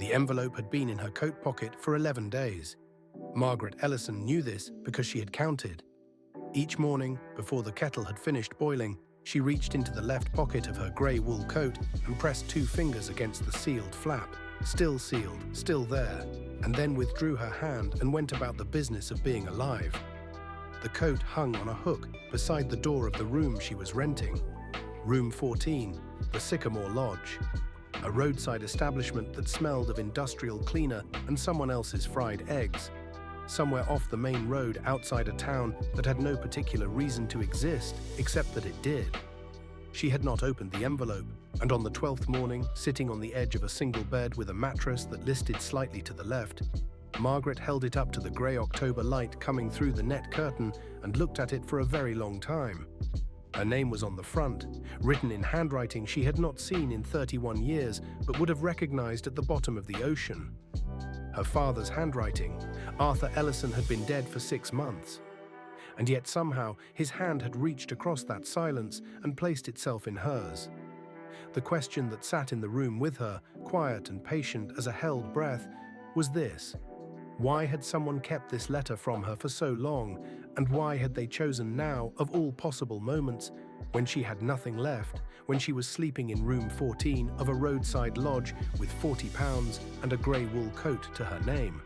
The envelope had been in her coat pocket for 11 days. Margaret Ellison knew this because she had counted. Each morning, before the kettle had finished boiling, she reached into the left pocket of her grey wool coat and pressed 2 fingers against the sealed flap. Still sealed, still there, and then withdrew her hand and went about the business of being alive. The coat hung on a hook beside the door of the room she was renting. Room 14, the Sycamore Lodge. A roadside establishment that smelled of industrial cleaner and someone else's fried eggs. Somewhere off the main road outside a town that had no particular reason to exist except that it did. She had not opened the envelope, and on the 12th morning, sitting on the edge of a single bed with a mattress that listed slightly to the left, Margaret held it up to the grey October light coming through the net curtain and looked at it for a very long time. Her name was on the front, written in handwriting she had not seen in 31 years but would have recognized at the bottom of the ocean. Her father's handwriting. Arthur Ellison had been dead for 6 months. And yet somehow his hand had reached across that silence and placed itself in hers. The question that sat in the room with her, quiet and patient as a held breath, was this: why had someone kept this letter from her for so long, and why had they chosen now, of all possible moments, when she had nothing left, when she was sleeping in room 14 of a roadside lodge with £40 and a grey wool coat to her name,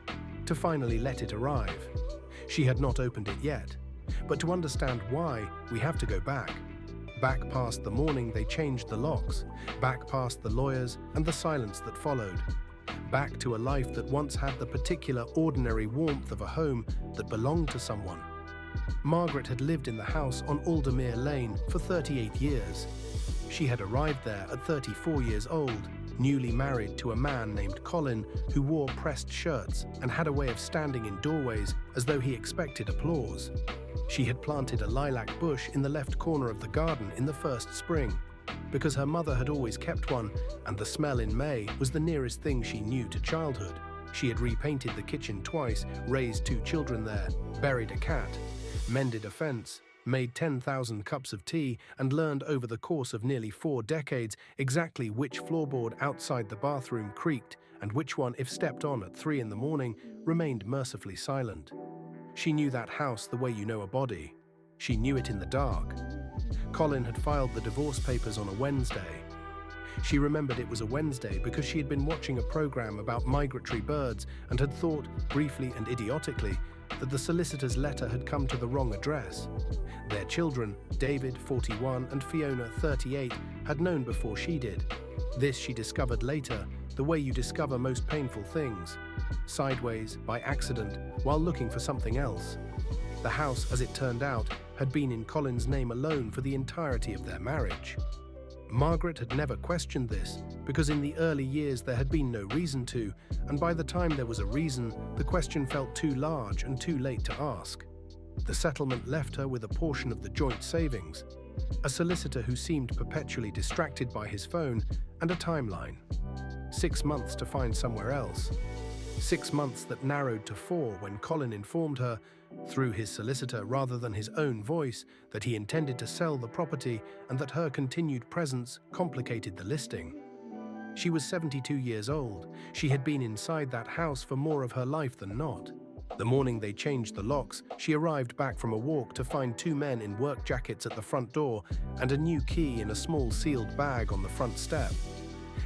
to finally let it arrive? She had not opened it yet. But to understand why, we have to go back. Back past the morning they changed the locks, back past the lawyers and the silence that followed. Back to a life that once had the particular ordinary warmth of a home that belonged to someone. Margaret had lived in the house on Aldermere Lane for 38 years. She had arrived there at 34 years old, newly married to a man named Colin who wore pressed shirts and had a way of standing in doorways as though he expected applause. She had planted a lilac bush in the left corner of the garden in the first spring, because her mother had always kept one, and the smell in May was the nearest thing she knew to childhood. She had repainted the kitchen twice, raised 2 children there, buried a cat, mended a fence, made 10,000 cups of tea, and learned over the course of nearly 4 decades exactly which floorboard outside the bathroom creaked and which one, if stepped on at 3 in the morning, remained mercifully silent. She knew that house the way you know a body. She knew it in the dark. Colin had filed the divorce papers on a Wednesday. She remembered it was a Wednesday because she had been watching a program about migratory birds and had thought, briefly and idiotically, that the solicitor's letter had come to the wrong address. Their children, David, 41, and Fiona, 38, had known before she did. This she discovered later, the way you discover most painful things. Sideways, by accident, while looking for something else. The house, as it turned out, had been in Colin's name alone for the entirety of their marriage. Margaret had never questioned this, because in the early years there had been no reason to, and by the time there was a reason, the question felt too large and too late to ask. The settlement left her with a portion of the joint savings, a solicitor who seemed perpetually distracted by his phone, and a timeline. 6 months to find somewhere else. 6 months that narrowed to 4 when Colin informed her, through his solicitor rather than his own voice, that he intended to sell the property and that her continued presence complicated the listing. She was 72 years old. She had been inside that house for more of her life than not. The morning they changed the locks, she arrived back from a walk to find 2 men in work jackets at the front door and a new key in a small sealed bag on the front step.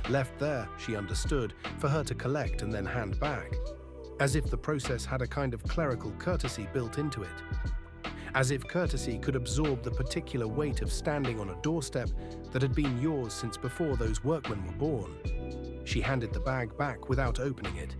Left there, she understood, for her to collect and then hand back. As if the process had a kind of clerical courtesy built into it. As if courtesy could absorb the particular weight of standing on a doorstep that had been yours since before those workmen were born. She handed the bag back without opening it.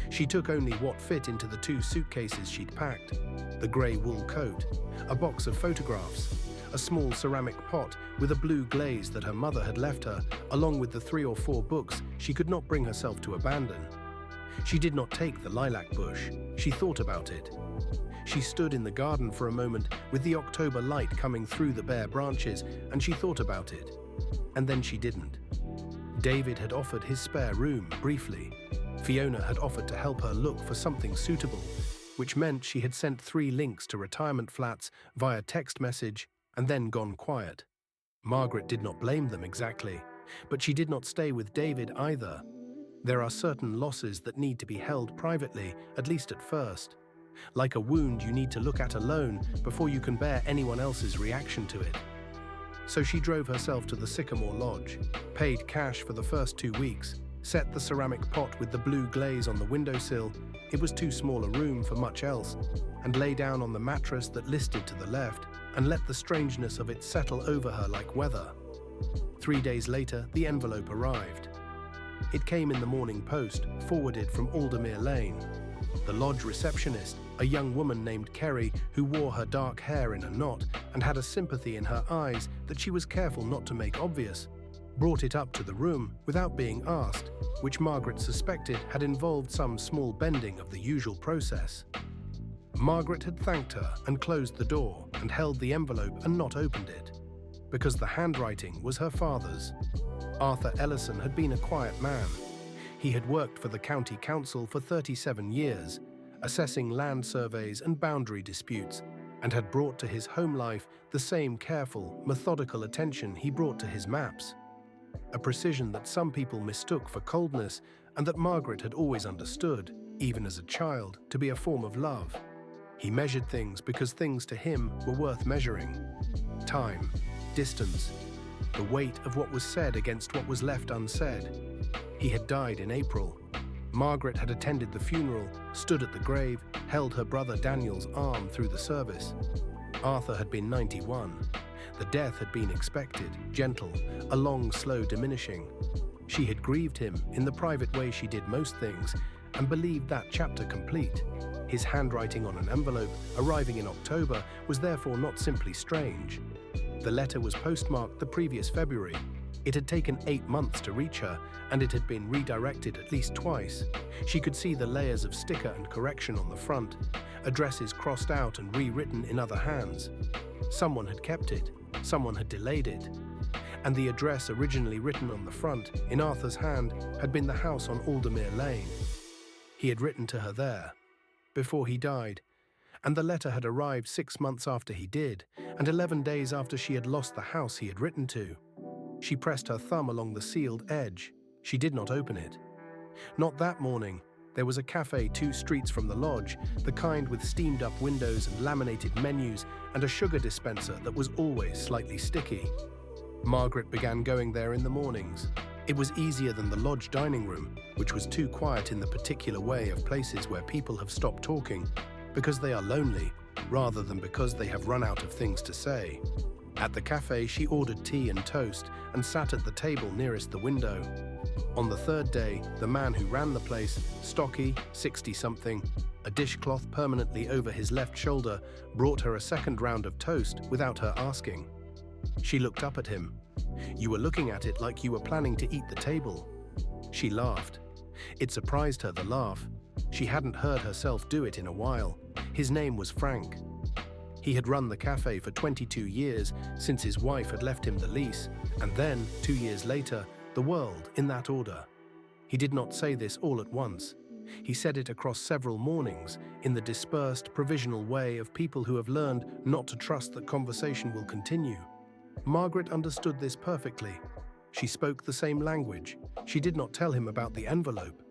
She took only what fit into the 2 suitcases she'd packed. The grey wool coat, a box of photographs, a small ceramic pot with a blue glaze that her mother had left her, along with the 3 or 4 books she could not bring herself to abandon. She did not take the lilac bush. She thought about it. She stood in the garden for a moment with the October light coming through the bare branches, and she thought about it. And then she didn't. David had offered his spare room, briefly. Fiona had offered to help her look for something suitable, which meant she had sent 3 links to retirement flats via text message and then gone quiet. Margaret did not blame them exactly, but she did not stay with David either. There are certain losses that need to be held privately, at least at first. Like a wound you need to look at alone before you can bear anyone else's reaction to it. So she drove herself to the Sycamore Lodge, paid cash for the first 2 weeks, set the ceramic pot with the blue glaze on the windowsill — it was too small a room for much else — and lay down on the mattress that listed to the left and let the strangeness of it settle over her like weather. 3 days later, the envelope arrived. It came in the Morning Post, forwarded from Aldermere Lane. The lodge receptionist, a young woman named Kerry who wore her dark hair in a knot and had a sympathy in her eyes that she was careful not to make obvious, brought it up to the room without being asked, which Margaret suspected had involved some small bending of the usual process. Margaret had thanked her and closed the door and held the envelope and not opened it, because the handwriting was her father's. Arthur Ellison had been a quiet man. He had worked for the county council for 37 years, assessing land surveys and boundary disputes, and had brought to his home life the same careful, methodical attention he brought to his maps. A precision that some people mistook for coldness and that Margaret had always understood, even as a child, to be a form of love. He measured things because things to him were worth measuring. Time, distance, the weight of what was said against what was left unsaid. He had died in April. Margaret had attended the funeral, stood at the grave, held her brother Daniel's arm through the service. Arthur had been 91. The death had been expected, gentle, a long, slow diminishing. She had grieved him in the private way she did most things, and believed that chapter complete. His handwriting on an envelope, arriving in October, was therefore not simply strange. The letter was postmarked the previous February. It had taken 8 months to reach her, and it had been redirected at least twice. She could see the layers of sticker and correction on the front, addresses crossed out and rewritten in other hands. Someone had kept it, someone had delayed it. And the address originally written on the front, in Arthur's hand, had been the house on Aldermere Lane. He had written to her there, before he died, and the letter had arrived 6 months after he did, and 11 days after she had lost the house he had written to. She pressed her thumb along the sealed edge. She did not open it. Not that morning. There was a cafe 2 streets from the lodge, the kind with steamed-up windows and laminated menus, and a sugar dispenser that was always slightly sticky. Margaret began going there in the mornings. It was easier than the lodge dining room, which was too quiet in the particular way of places where people have stopped talking, because they are lonely, rather than because they have run out of things to say. At the cafe, she ordered tea and toast and sat at the table nearest the window. On the 3rd day, the man who ran the place, stocky, 60-something, a dishcloth permanently over his left shoulder, brought her a 2nd round of toast without her asking. She looked up at him. "You were looking at it like you were planning to eat the table." She laughed. It surprised her, the laugh. She hadn't heard herself do it in a while. His name was Frank. He had run the cafe for 22 years, since his wife had left him the lease, and then, 2 years later, the world in that order. He did not say this all at once. He said it across several mornings, in the dispersed, provisional way of people who have learned not to trust that conversation will continue. Margaret understood this perfectly. She spoke the same language. She did not tell him about the envelope.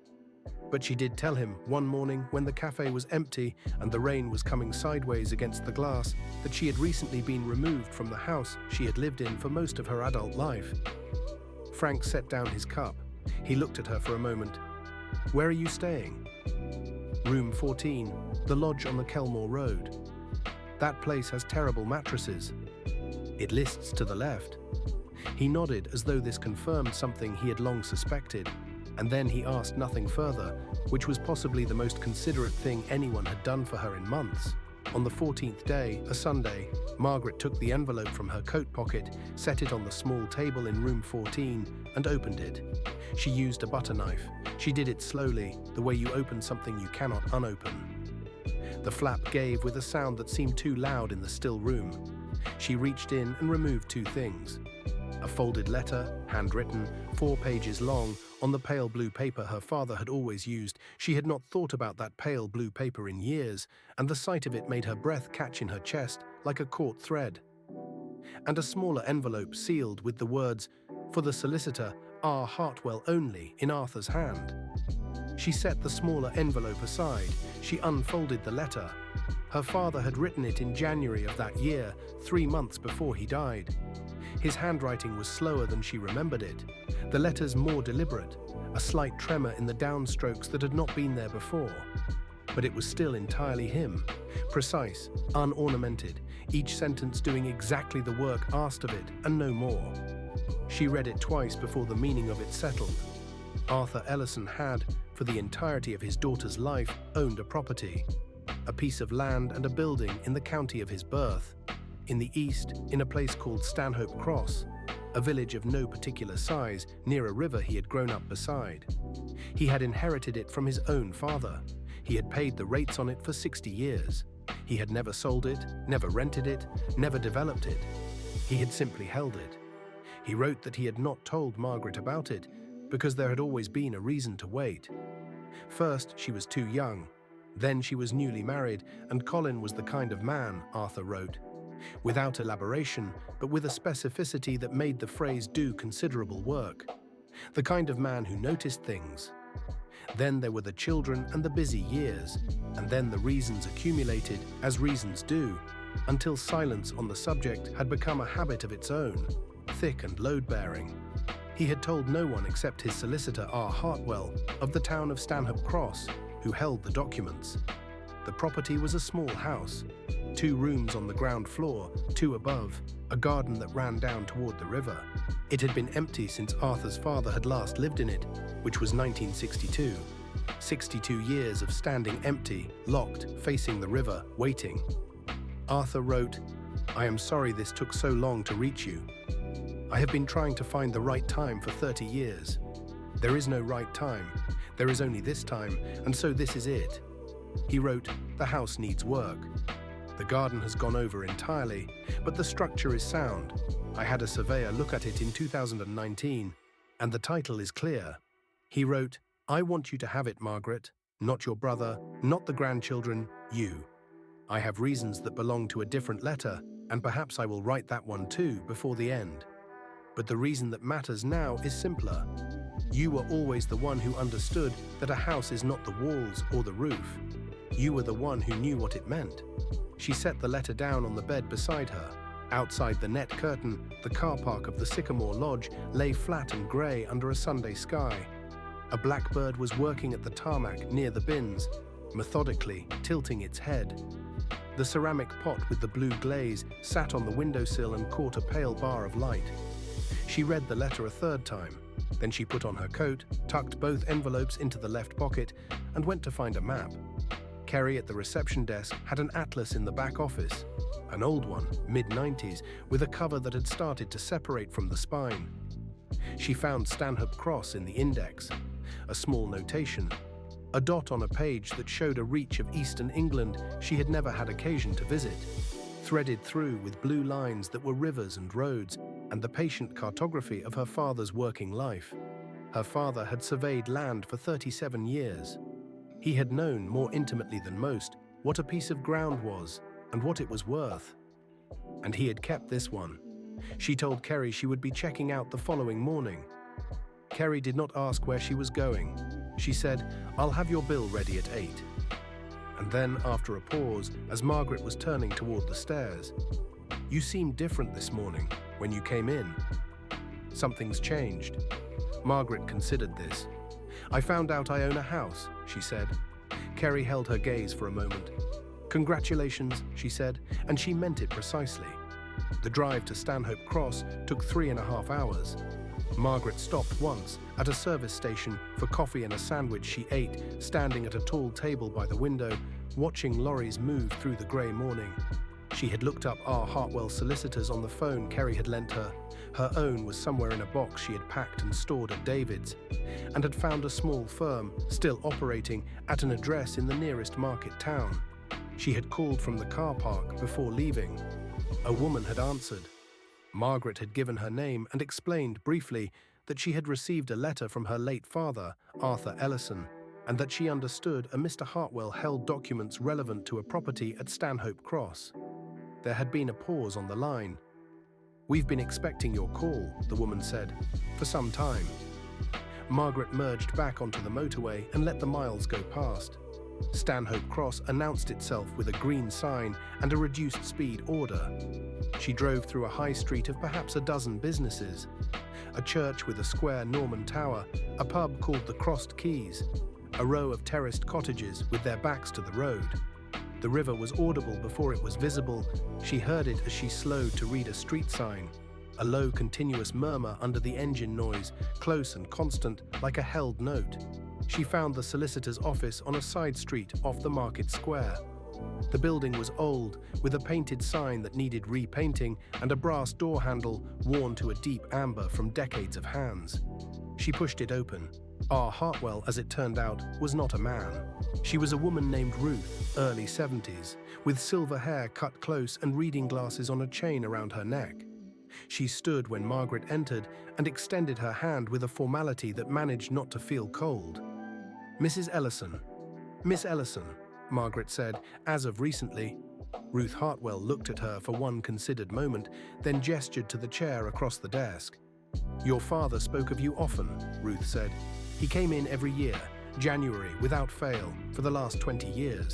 But she did tell him one morning, when the cafe was empty and the rain was coming sideways against the glass, that she had recently been removed from the house she had lived in for most of her adult life. Frank set down his cup. He looked at her for a moment. "Where are you staying?" "Room 14, the lodge on the Kelmore Road." "That place has terrible mattresses." "It lists to the left." He nodded as though this confirmed something he had long suspected, and then he asked nothing further, which was possibly the most considerate thing anyone had done for her in months. On the 14th day, a Sunday, Margaret took the envelope from her coat pocket, set it on the small table in room 14, and opened it. She used a butter knife. She did it slowly, the way you open something you cannot unopen. The flap gave with a sound that seemed too loud in the still room. She reached in and removed 2 things. A folded letter, handwritten, 4 pages long, on the pale blue paper her father had always used. She had not thought about that pale blue paper in years, and the sight of it made her breath catch in her chest like a caught thread. And a smaller envelope sealed with the words, "For the solicitor, R. Hartwell only," in Arthur's hand. She set the smaller envelope aside. She unfolded the letter. Her father had written it in January of that year, 3 months before he died. His handwriting was slower than she remembered it, the letters more deliberate, a slight tremor in the downstrokes that had not been there before. But it was still entirely him, precise, unornamented, each sentence doing exactly the work asked of it and no more. She read it twice before the meaning of it settled. Arthur Ellison had, for the entirety of his daughter's life, owned a property, a piece of land and a building in the county of his birth, in the east, in a place called Stanhope Cross, a village of no particular size near a river he had grown up beside. He had inherited it from his own father. He had paid the rates on it for 60 years. He had never sold it, never rented it, never developed it. He had simply held it. He wrote that he had not told Margaret about it because there had always been a reason to wait. First, she was too young. Then she was newly married, and Colin was the kind of man, Arthur wrote, without elaboration, but with a specificity that made the phrase do considerable work. The kind of man who noticed things. Then there were the children and the busy years, and then the reasons accumulated, as reasons do, until silence on the subject had become a habit of its own, thick and load-bearing. He had told no one except his solicitor, R. Hartwell, of the town of Stanhope Cross, who held the documents. The property was a small house, 2 rooms on the ground floor, 2 above, a garden that ran down toward the river. It had been empty since Arthur's father had last lived in it, which was 1962. 62 years of standing empty, locked, facing the river, waiting. Arthur wrote, "I am sorry this took so long to reach you. I have been trying to find the right time for 30 years. There is no right time. There is only this time, and so this is it." He wrote, "The house needs work. The garden has gone over entirely, but the structure is sound. I had a surveyor look at it in 2019, and the title is clear." He wrote, "I want you to have it, Margaret, not your brother, not the grandchildren, you. I have reasons that belong to a different letter, and perhaps I will write that one too before the end. But the reason that matters now is simpler. You were always the one who understood that a house is not the walls or the roof. You were the one who knew what it meant." She set the letter down on the bed beside her. Outside the net curtain, the car park of the Sycamore Lodge lay flat and grey under a Sunday sky. A blackbird was working at the tarmac near the bins, methodically tilting its head. The ceramic pot with the blue glaze sat on the windowsill and caught a pale bar of light. She read the letter a 3rd time. Then she put on her coat, tucked both envelopes into the left pocket, and went to find a map. Kerry at the reception desk had an atlas in the back office, an old one, mid-90s, with a cover that had started to separate from the spine. She found Stanhope Cross in the index, a small notation, a dot on a page that showed a reach of eastern England she had never had occasion to visit, threaded through with blue lines that were rivers and roads, and the patient cartography of her father's working life. Her father had surveyed land for 37 years. He had known more intimately than most what a piece of ground was and what it was worth. And he had kept this one. She told Kerry she would be checking out the following morning. Kerry did not ask where she was going. She said, "I'll have your bill ready at 8. And then, after a pause, as Margaret was turning toward the stairs, "You seemed different this morning when you came in. Something's changed." Margaret considered this. "I found out I own a house," she said. Kerry held her gaze for a moment. "Congratulations," she said, and she meant it precisely. The drive to Stanhope Cross took 3.5 hours. Margaret stopped once at a service station for coffee and a sandwich she ate, standing at a tall table by the window, watching lorries move through the grey morning. She had looked up R. Hartwell's solicitors on the phone Kerry had lent her. Her own was somewhere in a box she had packed and stored at David's, and had found a small firm, still operating, at an address in the nearest market town. She had called from the car park before leaving. A woman had answered. Margaret had given her name and explained briefly that she had received a letter from her late father, Arthur Ellison, and that she understood a Mr. Hartwell held documents relevant to a property at Stanhope Cross. There had been a pause on the line. "We've been expecting your call," the woman said, "for some time." Margaret merged back onto the motorway and let the miles go past. Stanhope Cross announced itself with a green sign and a reduced speed order. She drove through a high street of perhaps a dozen businesses, a church with a square Norman tower, a pub called the Crossed Keys, a row of terraced cottages with their backs to the road. The river was audible before it was visible. She heard it as she slowed to read a street sign, a low continuous murmur under the engine noise, close and constant like a held note. She found the solicitor's office on a side street off the market square. The building was old, with a painted sign that needed repainting and a brass door handle worn to a deep amber from decades of hands. She pushed it open. R. Hartwell, as it turned out, was not a man. She was a woman named Ruth, early 70s, with silver hair cut close and reading glasses on a chain around her neck. She stood when Margaret entered and extended her hand with a formality that managed not to feel cold. "Mrs. Ellison." "Miss Ellison," Margaret said, as of recently. Ruth Hartwell looked at her for one considered moment, then gestured to the chair across the desk. "Your father spoke of you often," Ruth said. "He came in every year, January, without fail, for the last 20 years.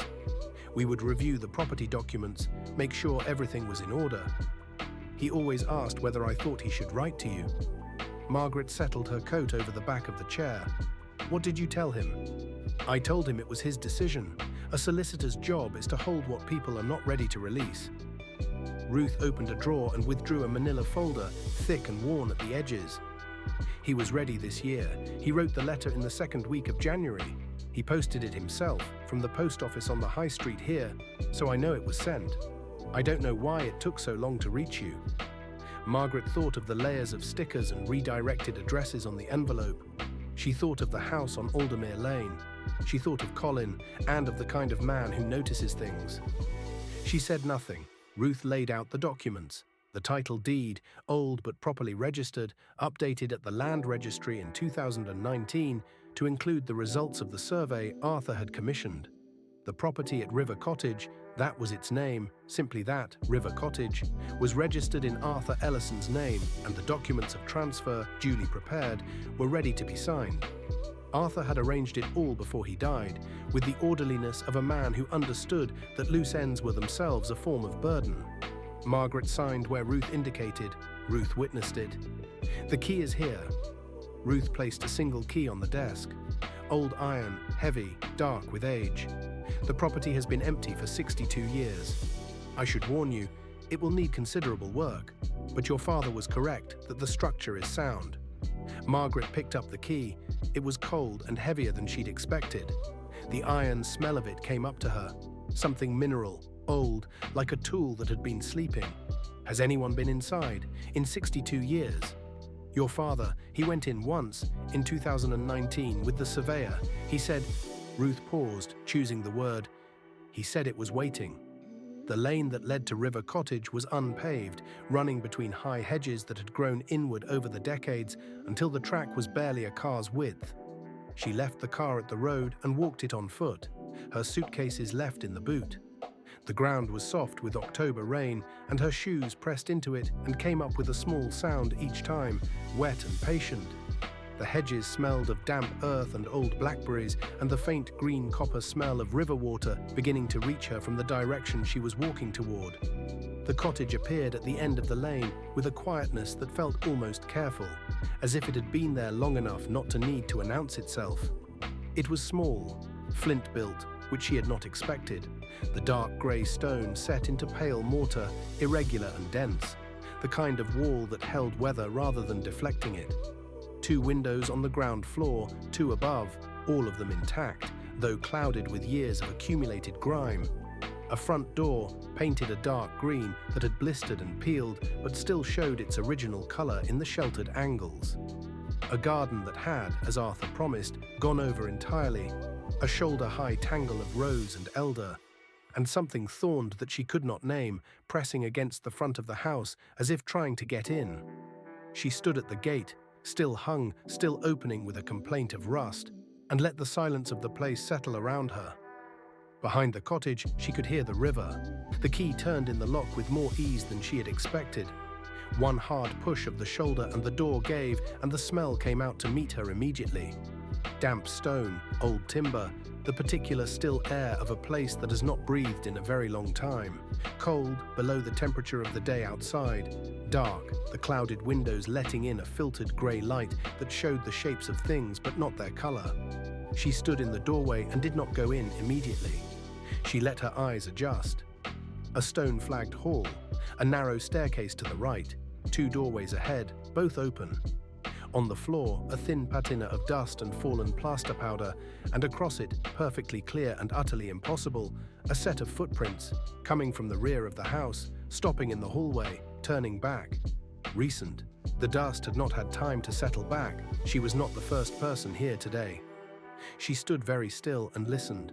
We would review the property documents, make sure everything was in order. He always asked whether I thought he should write to you." Margaret settled her coat over the back of the chair. "What did you tell him?" "I told him it was his decision. A solicitor's job is to hold what people are not ready to release." Ruth opened a drawer and withdrew a manila folder, thick and worn at the edges. "He was ready this year. He wrote the letter in the second week of January. He posted it himself from the post office on the high street here, so I know it was sent. I don't know why it took so long to reach you." Margaret thought of the layers of stickers and redirected addresses on the envelope. She thought of the house on Aldermere Lane. She thought of Colin and of the kind of man who notices things. She said nothing. Ruth laid out the documents. The title deed, old but properly registered, updated at the Land Registry in 2019 to include the results of the survey Arthur had commissioned. The property at River Cottage, that was its name, simply that, River Cottage, was registered in Arthur Ellison's name, and the documents of transfer, duly prepared, were ready to be signed. Arthur had arranged it all before he died, with the orderliness of a man who understood that loose ends were themselves a form of burden. Margaret signed where Ruth indicated. Ruth witnessed it. "The key is here." Ruth placed a single key on the desk. Old iron, heavy, dark with age. "The property has been empty for 62 years. I should warn you, it will need considerable work, but your father was correct that the structure is sound." Margaret picked up the key. It was cold and heavier than she'd expected. The iron smell of it came up to her. Something mineral, old, like a tool that had been sleeping. "Has anyone been inside? In 62 years?" "Your father, he went in once, in 2019, with the surveyor. He said..." Ruth paused, choosing the word. "He said it was waiting." The lane that led to River Cottage was unpaved, running between high hedges that had grown inward over the decades until the track was barely a car's width. She left the car at the road and walked it on foot, her suitcases left in the boot. The ground was soft with October rain, and her shoes pressed into it and came up with a small sound each time, wet and patient. The hedges smelled of damp earth and old blackberries, and the faint green copper smell of river water beginning to reach her from the direction she was walking toward. The cottage appeared at the end of the lane with a quietness that felt almost careful, as if it had been there long enough not to need to announce itself. It was small, flint-built, which she had not expected, the dark grey stone set into pale mortar, irregular and dense, the kind of wall that held weather rather than deflecting it. 2 windows on the ground floor, 2 above, all of them intact, though clouded with years of accumulated grime. A front door, painted a dark green that had blistered and peeled, but still showed its original colour in the sheltered angles. A garden that had, as Arthur promised, gone over entirely, a shoulder-high tangle of rose and elder, and something thorned that she could not name, pressing against the front of the house as if trying to get in. She stood at the gate, still hung, still opening with a complaint of rust, and let the silence of the place settle around her. Behind the cottage, she could hear the river. The key turned in the lock with more ease than she had expected. One hard push of the shoulder and the door gave, and the smell came out to meet her immediately. Damp stone, old timber, the particular still air of a place that has not breathed in a very long time. Cold, below the temperature of the day outside. Dark, the clouded windows letting in a filtered grey light that showed the shapes of things but not their colour. She stood in the doorway and did not go in immediately. She let her eyes adjust. A stone-flagged hall, a narrow staircase to the right, 2 doorways ahead, both open. On the floor, a thin patina of dust and fallen plaster powder, and across it, perfectly clear and utterly impossible, a set of footprints, coming from the rear of the house, stopping in the hallway, turning back. Recent. The dust had not had time to settle back. She was not the first person here today. She stood very still and listened.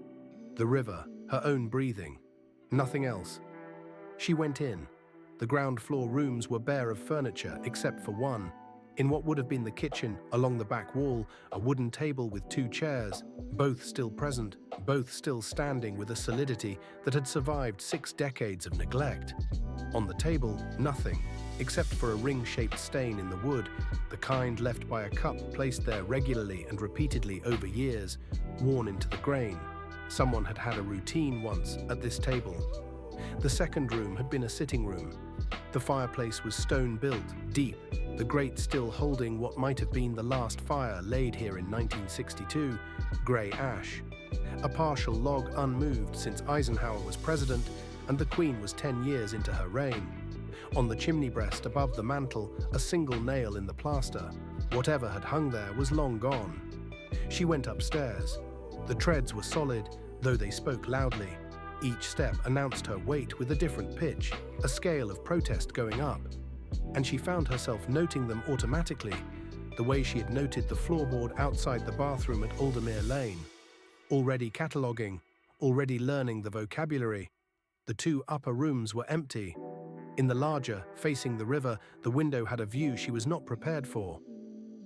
The river, her own breathing. Nothing else. She went in. The ground floor rooms were bare of furniture except for one. In what would have been the kitchen, along the back wall, a wooden table with 2 chairs, both still present, both still standing with a solidity that had survived 6 decades of neglect. On the table, nothing, except for a ring-shaped stain in the wood, the kind left by a cup placed there regularly and repeatedly over years, worn into the grain. Someone had had a routine once at this table. The second room had been a sitting room. The fireplace was stone-built, deep, the grate still holding what might have been the last fire laid here in 1962, grey ash. A partial log unmoved since Eisenhower was president and the Queen was 10 years into her reign. On the chimney breast above the mantel, a single nail in the plaster. Whatever had hung there was long gone. She went upstairs. The treads were solid, though they spoke loudly. Each step announced her weight with a different pitch, a scale of protest going up. And she found herself noting them automatically, the way she had noted the floorboard outside the bathroom at Aldermere Lane. Already cataloguing, already learning the vocabulary. The 2 upper rooms were empty. In the larger, facing the river, the window had a view she was not prepared for.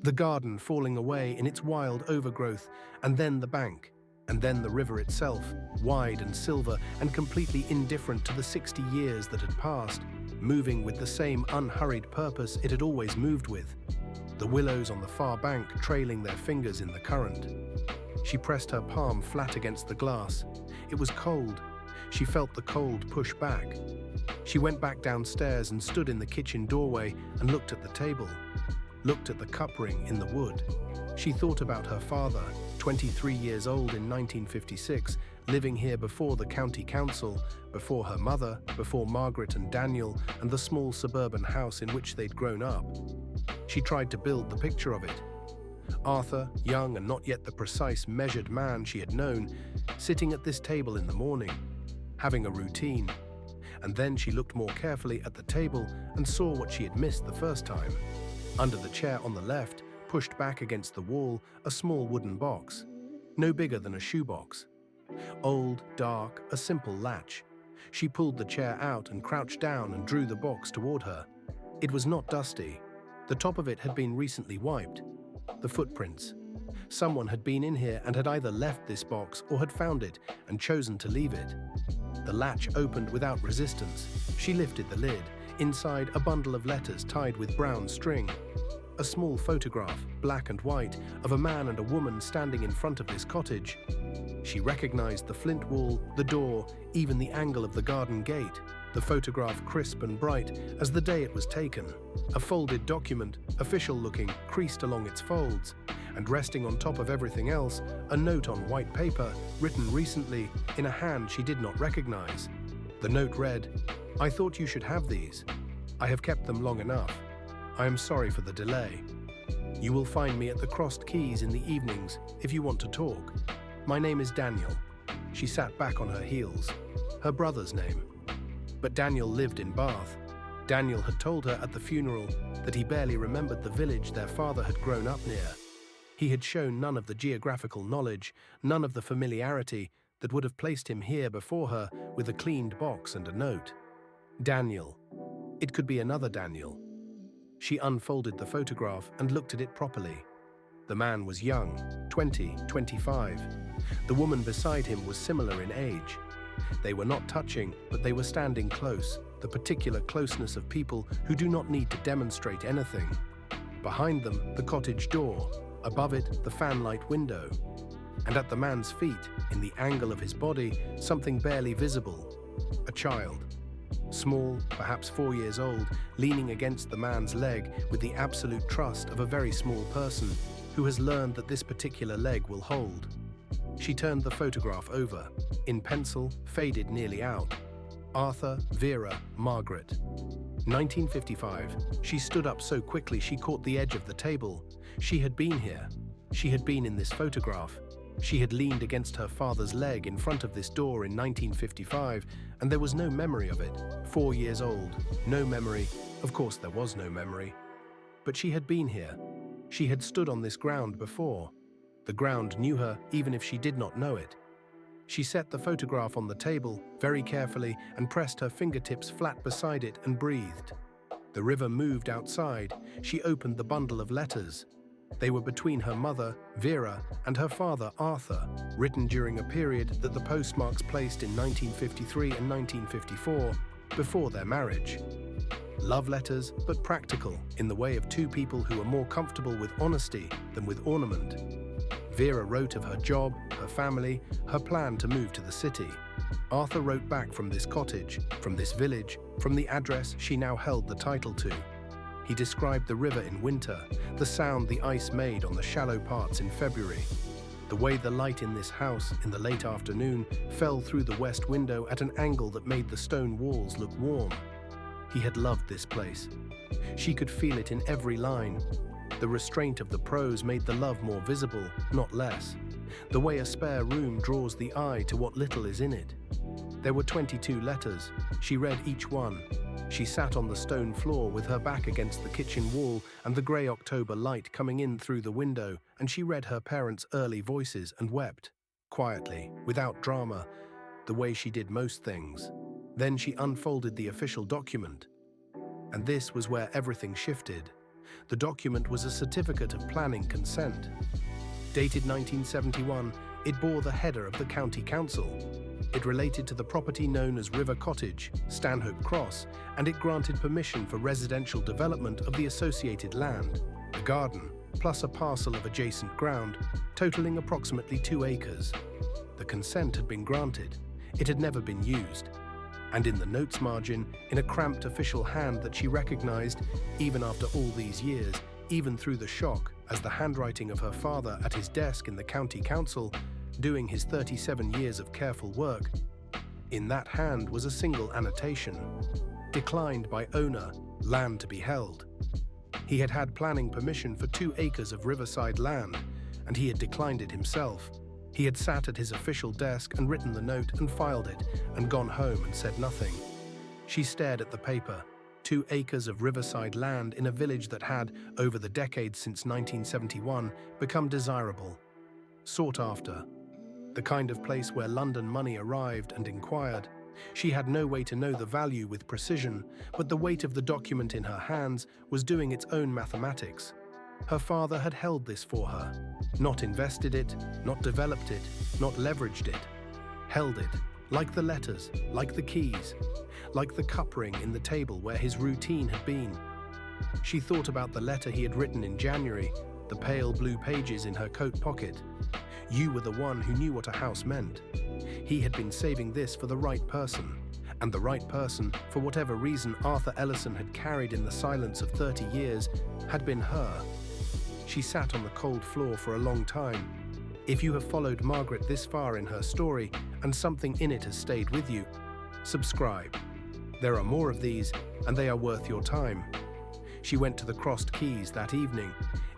The garden falling away in its wild overgrowth, and then the bank. And then the river itself, wide and silver and completely indifferent to the 60 years that had passed, moving with the same unhurried purpose it had always moved with. The willows on the far bank trailing their fingers in the current. She pressed her palm flat against the glass. It was cold. She felt the cold push back. She went back downstairs and stood in the kitchen doorway and looked at the table. Looked at the cup ring in the wood. She thought about her father, 23 years old in 1956, living here before the county council, before her mother, before Margaret and Daniel, and the small suburban house in which they'd grown up. She tried to build the picture of it. Arthur, young and not yet the precise, measured man she had known, sitting at this table in the morning, having a routine. And then she looked more carefully at the table and saw what she had missed the first time. Under the chair on the left, pushed back against the wall, a small wooden box, no bigger than a shoebox. Old, dark, a simple latch. She pulled the chair out and crouched down and drew the box toward her. It was not dusty. The top of it had been recently wiped. The footprints. Someone had been in here and had either left this box or had found it and chosen to leave it. The latch opened without resistance. She lifted the lid. Inside, a bundle of letters tied with brown string. A small photograph, black and white, of a man and a woman standing in front of this cottage. She recognized the flint wall, the door, even the angle of the garden gate. The photograph crisp and bright as the day it was taken. A folded document, official-looking, creased along its folds. And resting on top of everything else, a note on white paper, written recently, in a hand she did not recognize. The note read, "I thought you should have these. I have kept them long enough. I am sorry for the delay. You will find me at the Crossed Keys in the evenings if you want to talk. My name is Daniel." She sat back on her heels. Her brother's name. But Daniel lived in Bath. Daniel had told her at the funeral that he barely remembered the village their father had grown up near. He had shown none of the geographical knowledge, none of the familiarity that would have placed him here before her with a cleaned box and a note. Daniel. It could be another Daniel. She unfolded the photograph and looked at it properly. The man was young, 20, 25. The woman beside him was similar in age. They were not touching, but they were standing close, the particular closeness of people who do not need to demonstrate anything. Behind them, the cottage door, above it, the fanlight window. And at the man's feet, in the angle of his body, something barely visible. A child. Small, perhaps 4 years old, leaning against the man's leg with the absolute trust of a very small person who has learned that this particular leg will hold. She turned the photograph over, in pencil, faded nearly out. Arthur, Vera, Margaret. 1955. She stood up so quickly she caught the edge of the table. She had been here. She had been in this photograph. She had leaned against her father's leg in front of this door in 1955, and there was no memory of it. 4 years old, no memory. Of course there was no memory. But she had been here. She had stood on this ground before. The ground knew her even if she did not know it. She set the photograph on the table very carefully and pressed her fingertips flat beside it and breathed. The river moved outside. She opened the bundle of letters. They were between her mother, Vera, and her father, Arthur, written during a period that the postmarks placed in 1953 and 1954, before their marriage. Love letters, but practical, in the way of two people who were more comfortable with honesty than with ornament. Vera wrote of her job, her family, her plan to move to the city. Arthur wrote back from this cottage, from this village, from the address she now held the title to. He described the river in winter, the sound the ice made on the shallow parts in February, the way the light in this house in the late afternoon fell through the west window at an angle that made the stone walls look warm. He had loved this place. She could feel it in every line. The restraint of the prose made the love more visible, not less. The way a spare room draws the eye to what little is in it. There were 22 letters. She read each one. She sat on the stone floor with her back against the kitchen wall and the grey October light coming in through the window, and she read her parents' early voices and wept, quietly, without drama, the way she did most things. Then she unfolded the official document. And this was where everything shifted. The document was a certificate of planning consent. Dated 1971, it bore the header of the county council. It related to the property known as River Cottage, Stanhope Cross, and it granted permission for residential development of the associated land, the garden, plus a parcel of adjacent ground, totaling approximately 2 acres. The consent had been granted. It had never been used. And in the notes margin, in a cramped official hand that she recognized, even after all these years, even through the shock, as the handwriting of her father at his desk in the county council, doing his 37 years of careful work, in that hand was a single annotation. Declined by owner, land to be held. He had had planning permission for 2 acres of riverside land, and he had declined it himself. He had sat at his official desk and written the note and filed it, and gone home and said nothing. She stared at the paper. 2 acres of riverside land in a village that had, over the decades since 1971, become desirable, sought after. The kind of place where London money arrived and inquired. She had no way to know the value with precision, but the weight of the document in her hands was doing its own mathematics. Her father had held this for her, not invested it, not developed it, not leveraged it. Held it, like the letters, like the keys, like the cup ring in the table where his routine had been. She thought about the letter he had written in January, the pale blue pages in her coat pocket. You were the one who knew what a house meant. He had been saving this for the right person, and the right person, for whatever reason Arthur Ellison had carried in the silence of 30 years, had been her. She sat on the cold floor for a long time. If you have followed Margaret this far in her story, and something in it has stayed with you, subscribe. There are more of these, and they are worth your time. She went to the Crossed Keys that evening.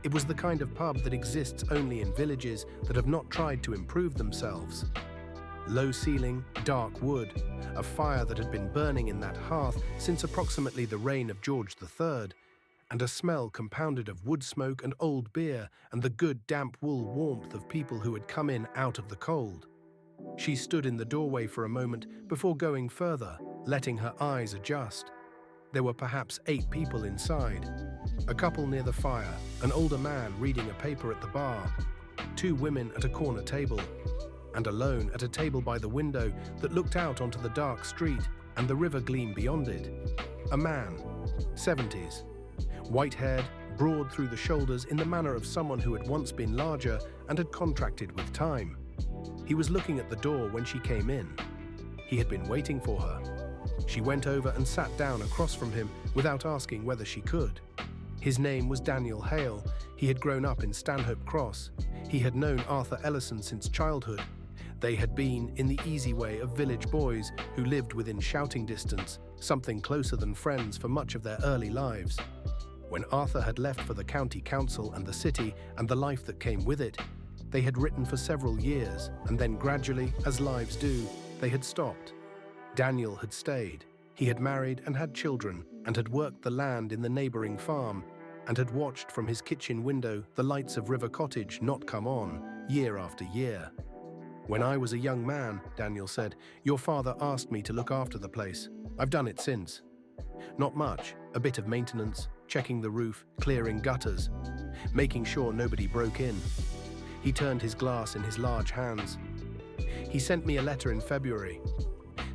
It was the kind of pub that exists only in villages that have not tried to improve themselves. Low ceiling, dark wood, a fire that had been burning in that hearth since approximately the reign of George III, and a smell compounded of wood smoke and old beer and the good damp wool warmth of people who had come in out of the cold. She stood in the doorway for a moment before going further, letting her eyes adjust. There were perhaps 8 people inside. A couple near the fire, an older man reading a paper at the bar, 2 women at a corner table, and alone at a table by the window that looked out onto the dark street and the river gleam beyond it. A man, 70s, white-haired, broad through the shoulders in the manner of someone who had once been larger and had contracted with time. He was looking at the door when she came in. He had been waiting for her. She went over and sat down across from him without asking whether she could. His name was Daniel Hale. He had grown up in Stanhope Cross. He had known Arthur Ellison since childhood. They had been in the easy way of village boys who lived within shouting distance, something closer than friends for much of their early lives. When Arthur had left for the county council and the city and the life that came with it, they had written for several years, and then gradually, as lives do, they had stopped. Daniel had stayed. He had married and had children, and had worked the land in the neighboring farm, and had watched from his kitchen window the lights of River Cottage not come on, year after year. "When I was a young man," Daniel said, "your father asked me to look after the place. I've done it since. Not much, a bit of maintenance, checking the roof, clearing gutters, making sure nobody broke in." He turned his glass in his large hands. "He sent me a letter in February.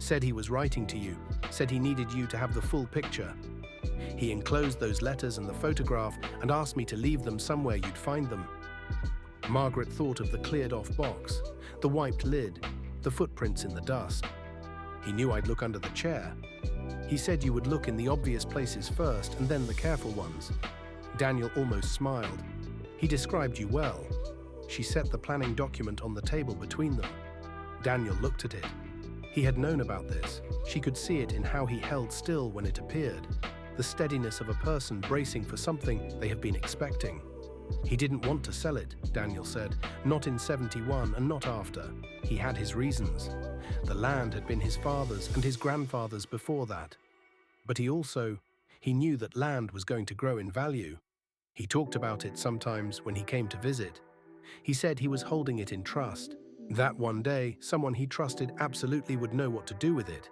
Said he was writing to you, said he needed you to have the full picture. He enclosed those letters and the photograph and asked me to leave them somewhere you'd find them." Margaret thought of the cleared-off box, the wiped lid, the footprints in the dust. "He knew I'd look under the chair. He said you would look in the obvious places first and then the careful ones." Daniel almost smiled. "He described you well." She set the planning document on the table between them. Daniel looked at it. He had known about this. She could see it in how he held still when it appeared, the steadiness of a person bracing for something they have been expecting. "He didn't want to sell it," Daniel said, "not in 71 and not after. He had his reasons. The land had been his father's and his grandfather's before that. But he knew that land was going to grow in value. He talked about it sometimes when he came to visit. He said he was holding it in trust, that one day someone he trusted absolutely would know what to do with it.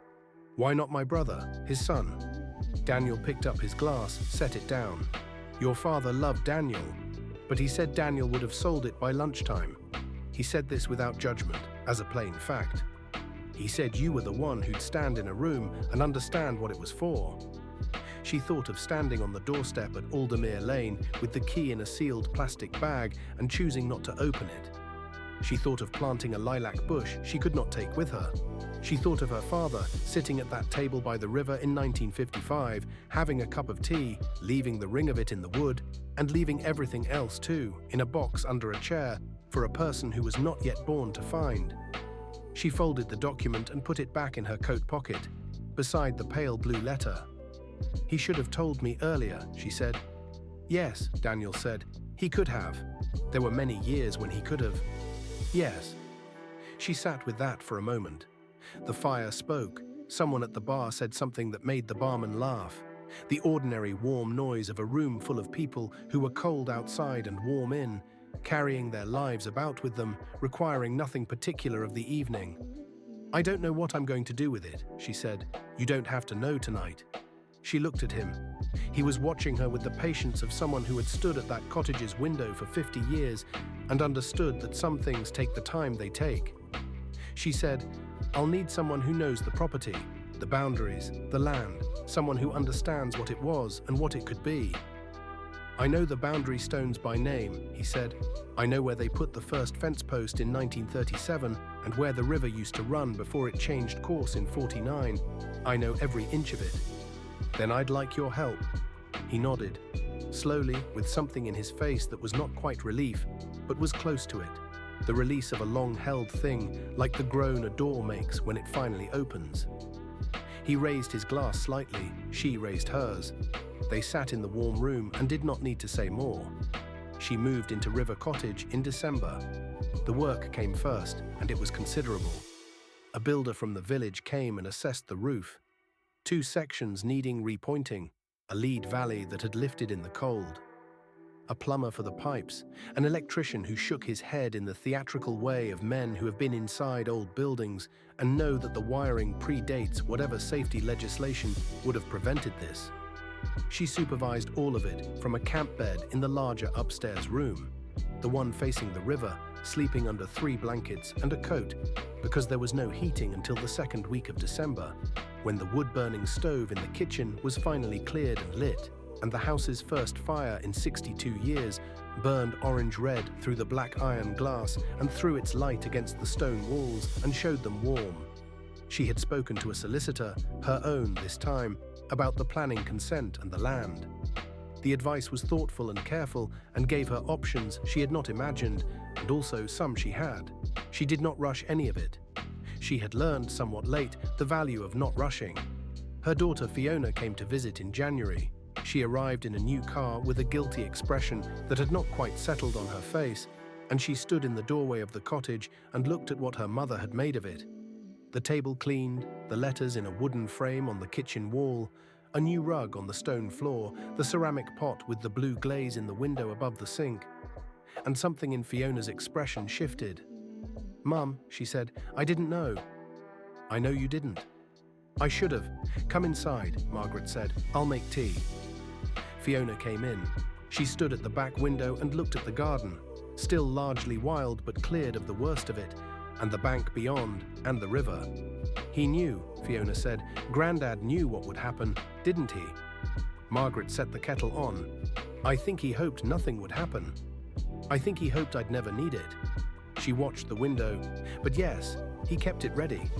Why not my brother, his son?" Daniel picked up his glass, set it down. "Your father loved Daniel, but he said Daniel would have sold it by lunchtime. He said this without judgment, as a plain fact. He said you were the one who'd stand in a room and understand what it was for." She thought of standing on the doorstep at Aldermere Lane with the key in a sealed plastic bag and choosing not to open it. She thought of planting a lilac bush she could not take with her. She thought of her father sitting at that table by the river in 1955, having a cup of tea, leaving the ring of it in the wood, and leaving everything else too, in a box under a chair, for a person who was not yet born to find. She folded the document and put it back in her coat pocket, beside the pale blue letter. "He should have told me earlier," she said. "Yes," Daniel said. "He could have. There were many years when he could have." "Yes." She sat with that for a moment. The fire spoke. Someone at the bar said something that made the barman laugh. The ordinary warm noise of a room full of people who were cold outside and warm in, carrying their lives about with them, requiring nothing particular of the evening. "I don't know what I'm going to do with it," she said. "You don't have to know tonight." She looked at him. He was watching her with the patience of someone who had stood at that cottage's window for 50 years and understood that some things take the time they take. She said, "I'll need someone who knows the property, the boundaries, the land, someone who understands what it was and what it could be." "I know the boundary stones by name," he said. "I know where they put the first fence post in 1937 and where the river used to run before it changed course in 49. I know every inch of it." "Then I'd like your help." He nodded, slowly, with something in his face that was not quite relief, but was close to it. The release of a long-held thing, like the groan a door makes when it finally opens. He raised his glass slightly, she raised hers. They sat in the warm room and did not need to say more. She moved into River Cottage in December. The work came first, and it was considerable. A builder from the village came and assessed the roof. 2 sections needing repointing, a lead valley that had lifted in the cold. A plumber for the pipes, an electrician who shook his head in the theatrical way of men who have been inside old buildings and know that the wiring predates whatever safety legislation would have prevented this. She supervised all of it from a camp bed in the larger upstairs room. the one facing the river, sleeping under 3 blankets and a coat, because there was no heating until the second week of December, when the wood-burning stove in the kitchen was finally cleared and lit, and the house's first fire in 62 years burned orange-red through the black iron glass and threw its light against the stone walls and showed them warm. She had spoken to a solicitor, her own this time, about the planning consent and the land. The advice was thoughtful and careful and gave her options she had not imagined, and also some she had. She did not rush any of it. She had learned, somewhat late, the value of not rushing. Her daughter Fiona came to visit in January. She arrived in a new car with a guilty expression that had not quite settled on her face, and she stood in the doorway of the cottage and looked at what her mother had made of it. The table cleaned, the letters in a wooden frame on the kitchen wall, a new rug on the stone floor, the ceramic pot with the blue glaze in the window above the sink. And something in Fiona's expression shifted. "Mum," she said, "I didn't know." "I know you didn't." "I should have. Come inside," Margaret said. "I'll make tea." Fiona came in. She stood at the back window and looked at the garden, still largely wild but cleared of the worst of it, and the bank beyond, and the river. "He knew," Fiona said. "Grandad knew what would happen, didn't he?" Margaret set the kettle on. "I think he hoped nothing would happen. I think he hoped I'd never need it." She watched the window. "But yes, he kept it ready."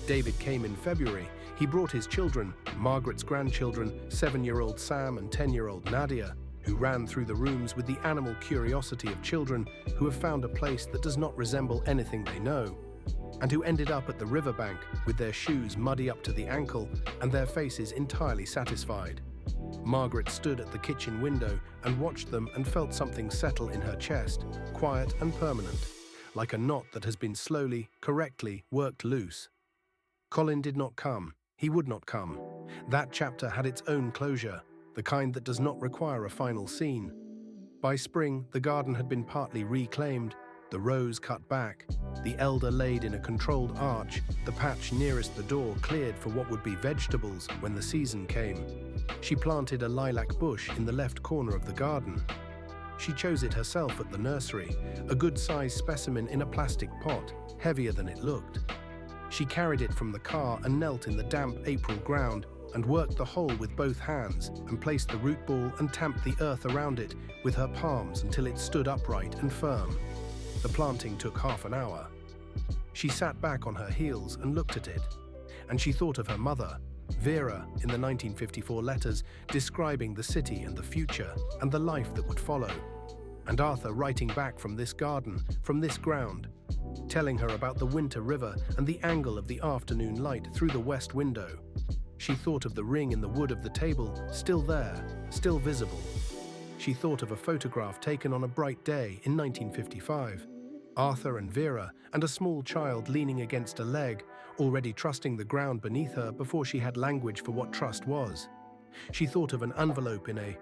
David came in February. He brought his children, Margaret's grandchildren, 7-year-old Sam and 10-year-old Nadia, who ran through the rooms with the animal curiosity of children who have found a place that does not resemble anything they know, and who ended up at the riverbank with their shoes muddy up to the ankle and their faces entirely satisfied. Margaret stood at the kitchen window and watched them and felt something settle in her chest, quiet and permanent, like a knot that has been slowly, correctly worked loose. Colin did not come. He would not come. That chapter had its own closure, the kind that does not require a final scene. By spring, the garden had been partly reclaimed, the rows cut back, the elder laid in a controlled arch, the patch nearest the door cleared for what would be vegetables when the season came. She planted a lilac bush in the left corner of the garden. She chose it herself at the nursery, a good-sized specimen in a plastic pot, heavier than it looked. She carried it from the car and knelt in the damp April ground and worked the hole with both hands and placed the root ball and tamped the earth around it with her palms until it stood upright and firm. The planting took half an hour. She sat back on her heels and looked at it, and she thought of her mother, Vera, in the 1954 letters describing the city and the future and the life that would follow, and Arthur writing back from this garden, from this ground, telling her about the winter river and the angle of the afternoon light through the west window. She thought of the ring in the wood of the table, still there, still visible. She thought of a photograph taken on a bright day in 1955. Arthur and Vera, and a small child leaning against a leg, already trusting the ground beneath her before she had language for what trust was. She thought of an envelope in a